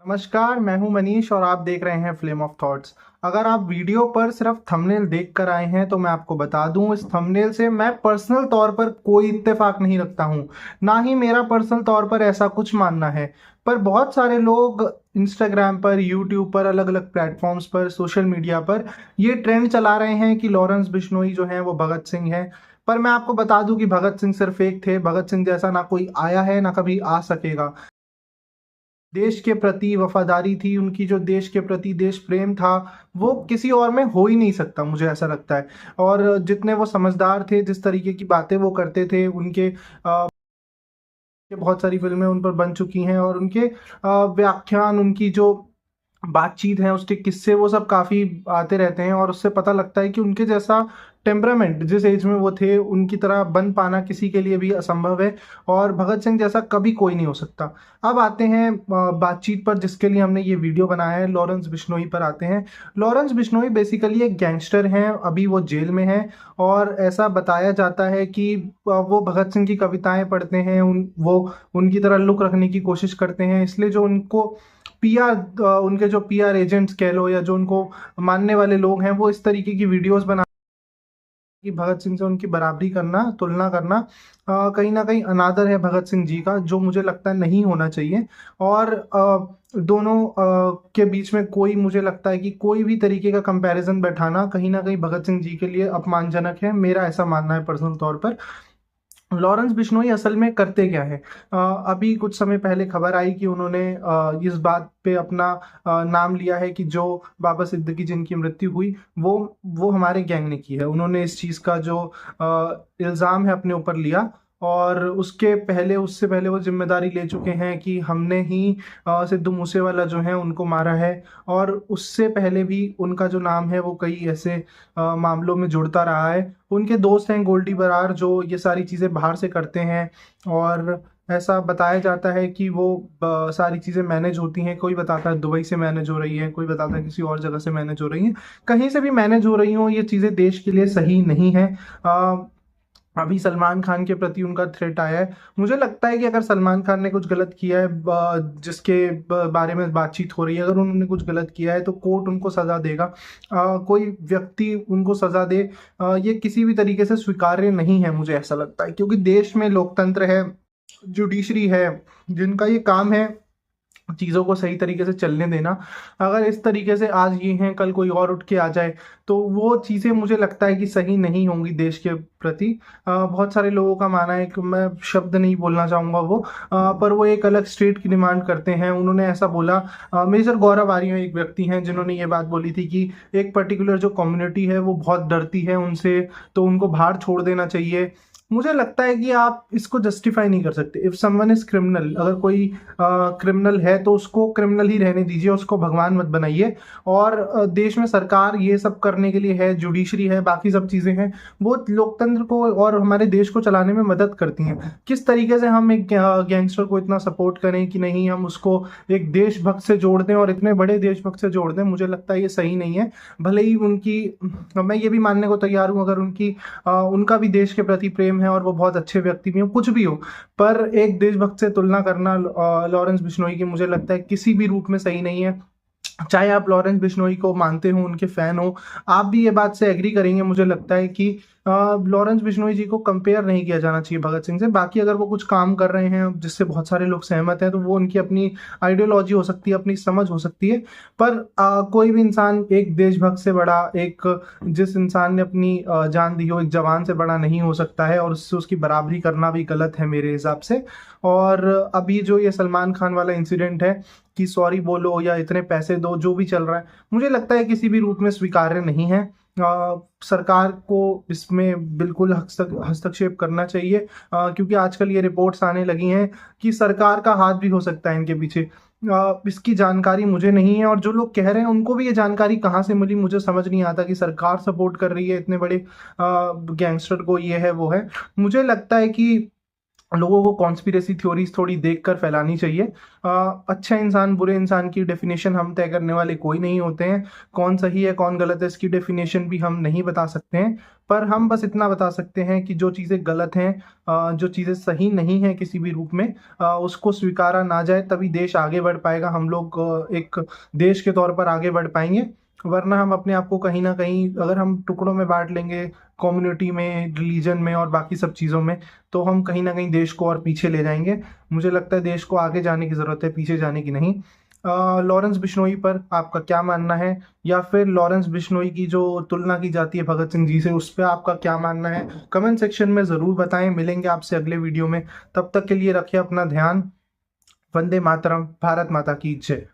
नमस्कार, मैं हूं मनीष और आप देख रहे हैं फ्लेम ऑफ थॉट्स। अगर आप वीडियो पर सिर्फ थंबनेल देख कर आए हैं तो मैं आपको बता दूं, इस थंबनेल से मैं पर्सनल तौर पर कोई इत्तेफाक नहीं रखता हूं। ना ही मेरा पर्सनल तौर पर ऐसा कुछ मानना है। पर बहुत सारे लोग इंस्टाग्राम पर, यूट्यूब पर, अलग अलग प्लेटफॉर्म्स पर, सोशल मीडिया पर ये ट्रेंड चला रहे हैं कि लॉरेंस बिश्नोई जो है वो भगत सिंह है। पर मैं आपको बता दूं कि भगत सिंह सिर्फ एक थे। भगत सिंह जैसा ना कोई आया है ना कभी आ सकेगा। देश के प्रति वफादारी थी उनकी, जो देश के प्रति देश प्रेम था वो किसी और में हो ही नहीं सकता, मुझे ऐसा लगता है। और जितने वो समझदार थे, जिस तरीके की बातें वो करते थे, उनके बहुत सारी फिल्में उन पर बन चुकी हैं और उनके व्याख्यान, उनकी जो बातचीत है, उसके किस्से, वो सब काफी आते रहते हैं और उससे पता लगता है कि उनके जैसा टेम्परामेंट जिस एज में वो थे उनकी तरह बन पाना किसी के लिए भी असंभव है। और भगत सिंह जैसा कभी कोई नहीं हो सकता। अब आते हैं बातचीत पर जिसके लिए हमने ये वीडियो बनाया है, लॉरेंस बिश्नोई पर आते हैं। लॉरेंस बिश्नोई बेसिकली एक गैंगस्टर हैं, अभी वो जेल में हैं। और ऐसा बताया जाता है कि वो भगत सिंह की कविताएं पढ़ते हैं, वो उनकी तरह लुक रखने की कोशिश करते हैं, इसलिए जो उनको पीआर, उनके जो पीआर एजेंट्स कह लो या जो उनको मानने वाले लोग हैं, वो इस तरीके की वीडियोस बना कि भगत सिंह से उनकी बराबरी करना, तुलना करना कहीं ना कहीं अनादर है भगत सिंह जी का, जो मुझे लगता है नहीं होना चाहिए। और दोनों के बीच में कोई, मुझे लगता है कि कोई भी तरीके का कंपैरिजन बैठाना कहीं ना कहीं भगत सिंह जी के लिए अपमानजनक है, मेरा ऐसा मानना है पर्सनल तौर पर। लॉरेंस बिश्नोई असल में करते क्या है? अभी कुछ समय पहले खबर आई कि उन्होंने इस बात पे अपना नाम लिया है कि जो बाबा सिद्दीकी जिनकी मृत्यु हुई वो हमारे गैंग ने की है। उन्होंने इस चीज़ का जो इल्ज़ाम है अपने ऊपर लिया। और उससे पहले वो जिम्मेदारी ले चुके हैं कि हमने ही सिद्धू मूसेवाला जो है उनको मारा है। और उससे पहले भी उनका जो नाम है वो कई ऐसे मामलों में जुड़ता रहा है। उनके दोस्त हैं गोल्डी बरार, जो ये सारी चीज़ें बाहर से करते हैं। और ऐसा बताया जाता है कि वो सारी चीज़ें मैनेज होती हैं। कोई बताता है दुबई से मैनेज हो रही है, कोई बताता है किसी और जगह से मैनेज हो रही हैं। कहीं से भी मैनेज हो रही हो, ये चीज़ें देश के लिए सही नहीं है। अभी सलमान खान के प्रति उनका थ्रेट आया है। मुझे लगता है कि अगर सलमान खान ने कुछ गलत किया है, जिसके बारे में बातचीत हो रही है, अगर उन्होंने कुछ गलत किया है तो कोर्ट उनको सजा देगा। कोई व्यक्ति उनको सजा दे, ये किसी भी तरीके से स्वीकार्य नहीं है, मुझे ऐसा लगता है। क्योंकि देश में लोकतंत्र है, जुडिशरी है, जिनका ये काम है चीज़ों को सही तरीके से चलने देना। अगर इस तरीके से आज ये हैं, कल कोई और उठ के आ जाए, तो वो चीज़ें मुझे लगता है कि सही नहीं होंगी देश के प्रति। बहुत सारे लोगों का मानना है कि मैं शब्द नहीं बोलना चाहूँगा वो, पर वो एक अलग स्टेट की डिमांड करते हैं। उन्होंने ऐसा बोला, मेजर गौरव आर्य एक व्यक्ति हैं जिन्होंने ये बात बोली थी कि एक पर्टिकुलर जो कम्युनिटी है वो बहुत डरती है उनसे, तो उनको बाहर छोड़ देना चाहिए। मुझे लगता है कि आप इसको जस्टिफाई नहीं कर सकते। इफ समवन इज क्रिमिनल, अगर कोई क्रिमिनल है तो उसको क्रिमिनल ही रहने दीजिए, उसको भगवान मत बनाइए। और देश में सरकार ये सब करने के लिए है, जुडिशरी है, बाकी सब चीज़ें हैं, वो लोकतंत्र को और हमारे देश को चलाने में मदद करती हैं। किस तरीके से हम एक गैंगस्टर को इतना सपोर्ट करें कि नहीं, हम उसको एक देशभक्त से जोड़ दें और इतने बड़े देशभक्त से जोड़ दें, मुझे लगता है ये सही नहीं है। भले ही उनकी, मैं ये भी मानने को तैयार हूँ, अगर उनका भी देश के प्रति प्रेम है और वो बहुत अच्छे व्यक्ति भी हो, कुछ भी हो, पर एक देशभक्त से तुलना करना लॉरेंस बिश्नोई की, मुझे लगता है किसी भी रूप में सही नहीं है। चाहे आप लॉरेंस बिश्नोई को मानते हो, उनके फैन हो, आप भी ये बात से एग्री करेंगे मुझे लगता है कि लॉरेंस बिश्नोई जी को कंपेयर नहीं किया जाना चाहिए भगत सिंह से। बाकी अगर वो कुछ काम कर रहे हैं जिससे बहुत सारे लोग सहमत हैं, तो वो उनकी अपनी आइडियोलॉजी हो सकती है, अपनी समझ हो सकती है। पर कोई भी इंसान एक देशभक्त से बड़ा, एक जिस इंसान ने अपनी जान दी हो, एक जवान से बड़ा नहीं हो सकता है, और उससे उसकी बराबरी करना भी गलत है मेरे हिसाब से। और अभी जो ये सलमान खान वाला इंसिडेंट है कि सॉरी बोलो या इतने पैसे दो, जो भी चल रहा है, मुझे लगता है किसी भी रूप में स्वीकार्य नहीं है। सरकार को इसमें बिल्कुल हस्तक्षेप करना चाहिए, क्योंकि आजकल ये रिपोर्ट्स आने लगी हैं कि सरकार का हाथ भी हो सकता है इनके पीछे। इसकी जानकारी मुझे नहीं है, और जो लोग कह रहे हैं उनको भी ये जानकारी कहाँ से मिली, मुझे समझ नहीं आता कि सरकार सपोर्ट कर रही है इतने बड़े गैंगस्टर को, ये है वो है। मुझे लगता है कि लोगों को कॉन्स्पिरेसी थ्योरीज थोड़ी देखकर फैलानी चाहिए। अच्छा इंसान बुरे इंसान की डेफिनेशन हम तय करने वाले कोई नहीं होते हैं। कौन सही है कौन गलत है इसकी डेफिनेशन भी हम नहीं बता सकते हैं। पर हम बस इतना बता सकते हैं कि जो चीज़ें गलत हैं, जो चीज़ें सही नहीं हैं किसी भी रूप में, उसको स्वीकारा ना जाए, तभी देश आगे बढ़ पाएगा। हम लोग एक देश के तौर पर आगे बढ़ पाएंगे। वरना हम अपने आप को कहीं ना कहीं अगर हम टुकड़ों में बांट लेंगे, कम्युनिटी में, रिलीजन में और बाकी सब चीज़ों में, तो हम कहीं ना कहीं देश को और पीछे ले जाएंगे। मुझे लगता है देश को आगे जाने की ज़रूरत है, पीछे जाने की नहीं। लॉरेंस बिश्नोई पर आपका क्या मानना है, या फिर लॉरेंस बिश्नोई की जो तुलना की जाती है भगत सिंह जी से, उस पर आपका क्या मानना है? कमेंट सेक्शन में ज़रूर बताएं। मिलेंगे आपसे अगले वीडियो में। तब तक के लिए रखिए अपना ध्यान। वंदे मातरम। भारत माता की जय।